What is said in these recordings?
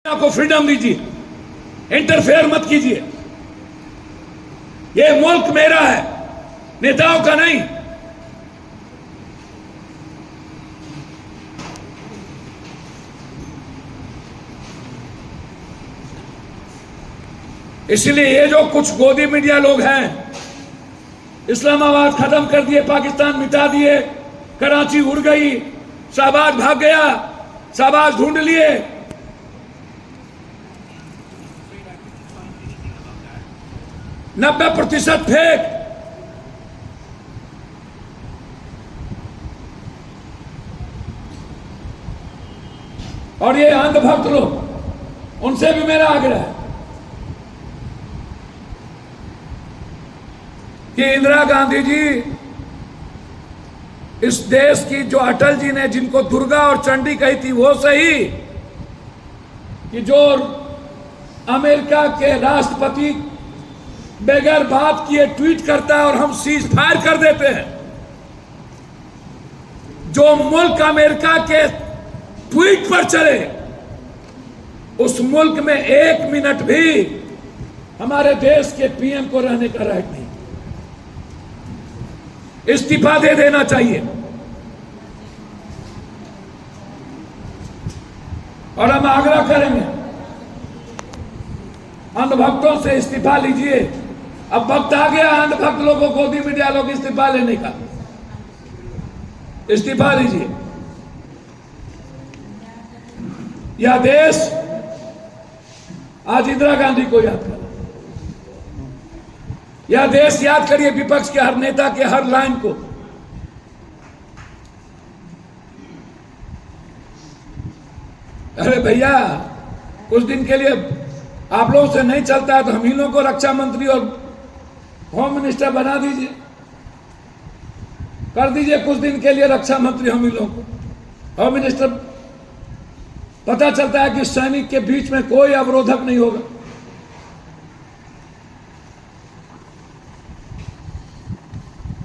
को फ्रीडम दीजिए, इंटरफेयर मत कीजिए। ये मुल्क मेरा है, नेताओं का नहीं। इसलिए ये जो कुछ गोदी मीडिया लोग हैं, इस्लामाबाद खत्म कर दिए, पाकिस्तान मिटा दिए, कराची उड़ गई, शाहबाज भाग गया, शाहबाज ढूंढ लिए। 90% फेक। और ये अंधभक्त लोग, उनसे भी मेरा आग्रह है कि इंदिरा गांधी जी इस देश की, जो अटल जी ने जिनको दुर्गा और चंडी कही थी वो सही, कि जो अमेरिका के राष्ट्रपति बगैर बात किए ट्वीट करता है और हम सीज फायर कर देते हैं। जो मुल्क अमेरिका के ट्वीट पर चले, उस मुल्क में 1 मिनट भी हमारे देश के पीएम को रहने का राइट नहीं। इस्तीफा दे देना चाहिए। और हम आग्रह करेंगे, अंधभक्तों से इस्तीफा लीजिए। अब वक्त आ गया अंधभक्त लोगों को, गोदी मीडिया लोग इस्तीफा लेने का। इस्तीफा लीजिए। यह देश आज इंदिरा गांधी को याद कर, यह देश याद करिए विपक्ष के हर नेता के हर लाइन को। अरे भैया, कुछ दिन के लिए आप लोगों से नहीं चलता है तो हम इन लोगों को रक्षा मंत्री और होम मिनिस्टर बना दीजिए, कर दीजिए कुछ दिन के लिए रक्षा मंत्री हम इन लोगों को, होम मिनिस्टर। पता चलता है कि सैनिक के बीच में कोई अवरोधक नहीं होगा।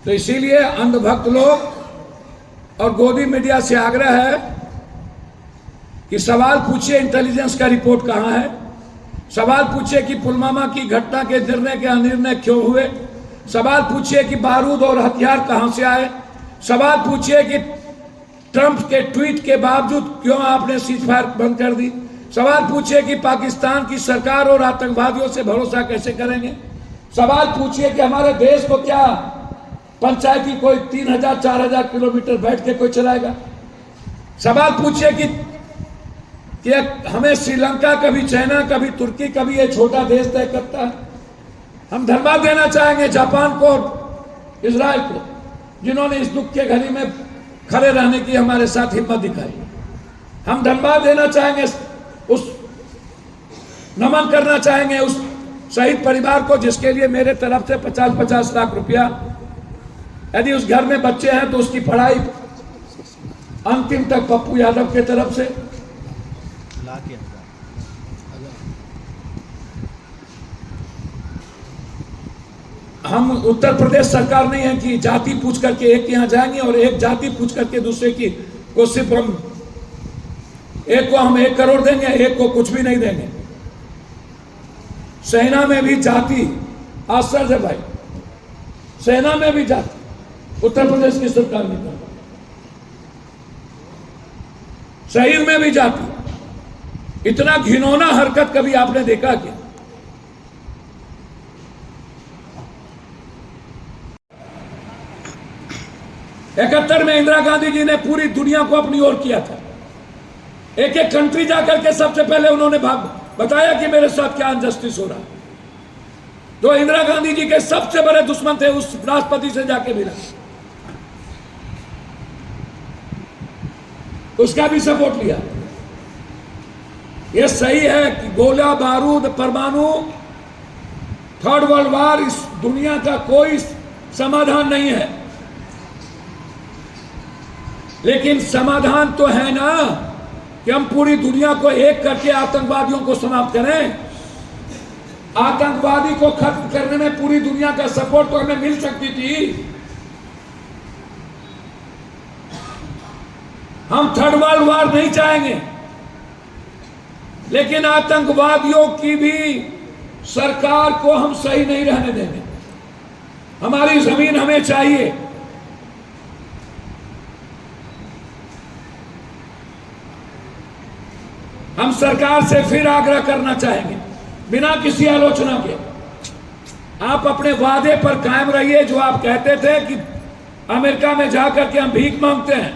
तो इसीलिए अंधभक्त लोग और गोदी मीडिया से आग्रह है कि सवाल पूछिए इंटेलिजेंस का रिपोर्ट कहां है, सवाल पूछिए कि पुलवामा की घटना के निर्णय के अनिर्णय क्यों हुए, सवाल पूछिए कि बारूद और हथियार कहां से आए, सवाल पूछिए कि ट्रंप के ट्वीट के बावजूद क्यों आपने सीजफायर बंद कर दी, सवाल पूछिए कि पाकिस्तान की सरकार और आतंकवादियों से भरोसा कैसे करेंगे, सवाल पूछिए कि हमारे देश को क्या पंचायती कोई 3000-4000 किलोमीटर बैठ के कोई चलाएगा, सवाल पूछिए कि हमें श्रीलंका, कभी चाइना, कभी तुर्की, कभी ये छोटा देश तय करता है। हम धन्यवाद देना चाहेंगे जापान को, इजराइल को, जिन्होंने इस दुख के घड़ी में खड़े रहने की हमारे साथ हिम्मत दिखाई। हम धन्यवाद देना चाहेंगे, उस नमन करना चाहेंगे उस शहीद परिवार को, जिसके लिए मेरे तरफ से 50-50 लाख रुपया, यदि उस घर में बच्चे हैं तो उसकी पढ़ाई अंतिम तक पप्पू यादव के तरफ से। हम उत्तर प्रदेश सरकार नहीं है कि जाति पूछ करके एक यहां जाएंगे और एक जाति पूछ करके दूसरे की को सिर्फ हम एक को हम 1 करोड़ देंगे, एक को कुछ भी नहीं देंगे। सेना में भी जाति, आश्चर्य भाई, सेना में भी जाति उत्तर प्रदेश की सरकार नहीं कर, शहीद में भी जाति। इतना घिनौना हरकत कभी आपने देखा क्या? 71 में इंदिरा गांधी जी ने पूरी दुनिया को अपनी ओर किया था। एक एक कंट्री जाकर के सबसे पहले उन्होंने बताया कि मेरे साथ क्या अनजस्टिस हो रहा है। तो इंदिरा गांधी जी के सबसे बड़े दुश्मन थे, उस राष्ट्रपति से जाके मिला, उसका भी सपोर्ट लिया। यह सही है कि गोला बारूद, परमाणु, 3rd वर्ल्ड वॉर इस दुनिया का कोई समाधान नहीं है, लेकिन समाधान तो है ना कि हम पूरी दुनिया को एक करके आतंकवादियों को समाप्त करें। आतंकवादी को खत्म करने में पूरी दुनिया का सपोर्ट तो हमें मिल सकती थी। हम 3rd वर्ल्ड वॉर नहीं चाहेंगे। लेकिन आतंकवादियों की भी सरकार को हम सही नहीं रहने देंगे। हमारी जमीन हमें चाहिए। हम सरकार से फिर आग्रह करना चाहेंगे बिना किसी आलोचना के, आप अपने वादे पर कायम रहिए। जो आप कहते थे कि अमेरिका में जाकर के हम भीख मांगते हैं,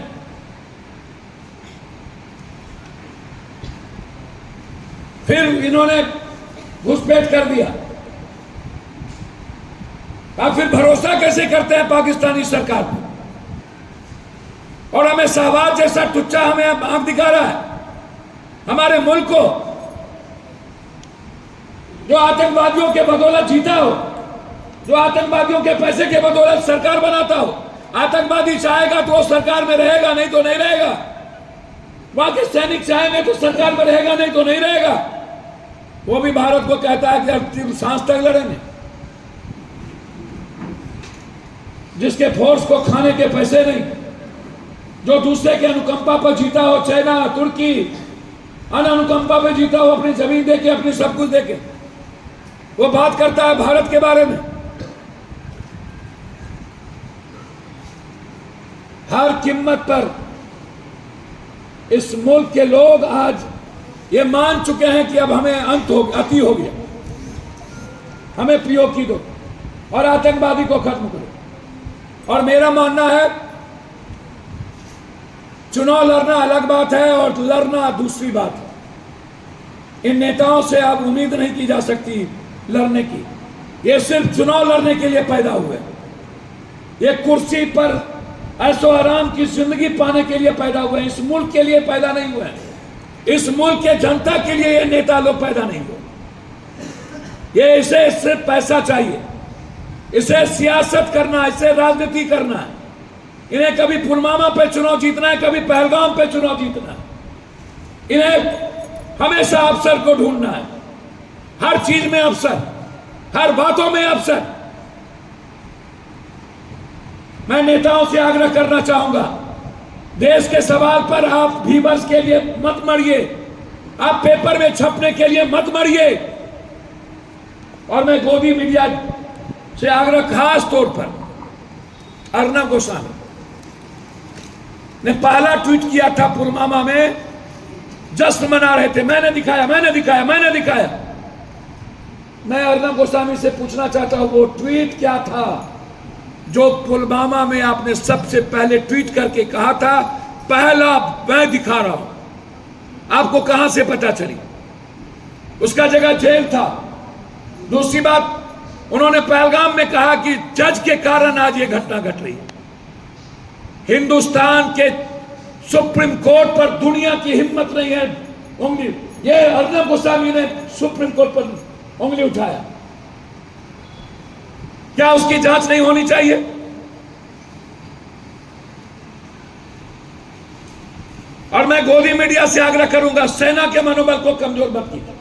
फिर इन्होंने घुसपैठ कर दिया। आप फिर भरोसा कैसे करते हैं पाकिस्तानी सरकार पर? और हमें शहबाज जैसा टुच्चा हमें आंख दिखा रहा है। हमारे मुल्क को जो आतंकवादियों के बदौलत जीता हो, जो आतंकवादियों के पैसे के बदौलत सरकार बनाता हो, आतंकवादी चाहेगा तो वो सरकार में रहेगा, नहीं तो नहीं रहेगा। वहां के सैनिक चाहेंगे तो सरकार में रहेगा, नहीं तो नहीं रहेगा। वो भी भारत को कहता है कि अंतिम सांस तक लड़ेंगे। जिसके फोर्स को खाने के पैसे नहीं, जो दूसरे के अनुकंपा पर जीता हो, चाइना, तुर्की, अनुकंपा पे जीता हो, अपनी जमीन देके, अपनी सब कुछ देके, वो बात करता है भारत के बारे में। हर कीमत पर इस मुल्क के लोग आज ये मान चुके हैं कि अब हमें अति हो गया, हमें पीओके दो और आतंकवादी को खत्म करो। और मेरा मानना है चुनाव लड़ना अलग बात है और लड़ना दूसरी बात है। इन नेताओं से अब उम्मीद नहीं की जा सकती लड़ने की। ये सिर्फ चुनाव लड़ने के लिए पैदा हुए, ये कुर्सी पर ऐशो आराम की जिंदगी पाने के लिए पैदा हुए, इस मुल्क के लिए पैदा नहीं हुए। इस मुल्क के जनता के लिए ये नेता लोग पैदा नहीं हुए। ये इसे सिर्फ पैसा चाहिए, इसे सियासत करना, इसे राजनीति करना है। इन्हें कभी पुलवामा पे चुनाव जीतना है, कभी पहलगाम पे चुनाव जीतना है। इन्हें हमेशा अवसर को ढूंढना है, हर चीज में अवसर, हर बातों में अवसर। मैं नेताओं से आग्रह करना चाहूंगा, देश के सवाल पर आप व्यूअर्स के लिए मत मरिए, आप पेपर में छपने के लिए मत मरिए। और मैं गोदी मीडिया से आग्रह खास तौर पर अर्नब गोस्वामी ने पहला ट्वीट किया था पुलवामा में, जश्न मना रहे थे, मैंने दिखाया, मैंने दिखाया, मैंने दिखाया। मैं अर्नब गोस्वामी से पूछना चाहता हूं वो ट्वीट क्या था जो पुलवामा में आपने सबसे पहले ट्वीट करके कहा था पहला मैं दिखा रहा हूं। आपको कहां से पता चली? उसका जगह जेल था। दूसरी बात, उन्होंने पहलगाम में कहा कि जज के कारण आज ये घटना घट रही है। हिंदुस्तान के सुप्रीम कोर्ट पर दुनिया की हिम्मत नहीं है उंगली, ये अर्नब गोस्वामी ने सुप्रीम कोर्ट पर उंगली उठाया। क्या उसकी जांच नहीं होनी चाहिए? और मैं गोदी मीडिया से आग्रह करूंगा, सेना के मनोबल को कमजोर मत कीजिए।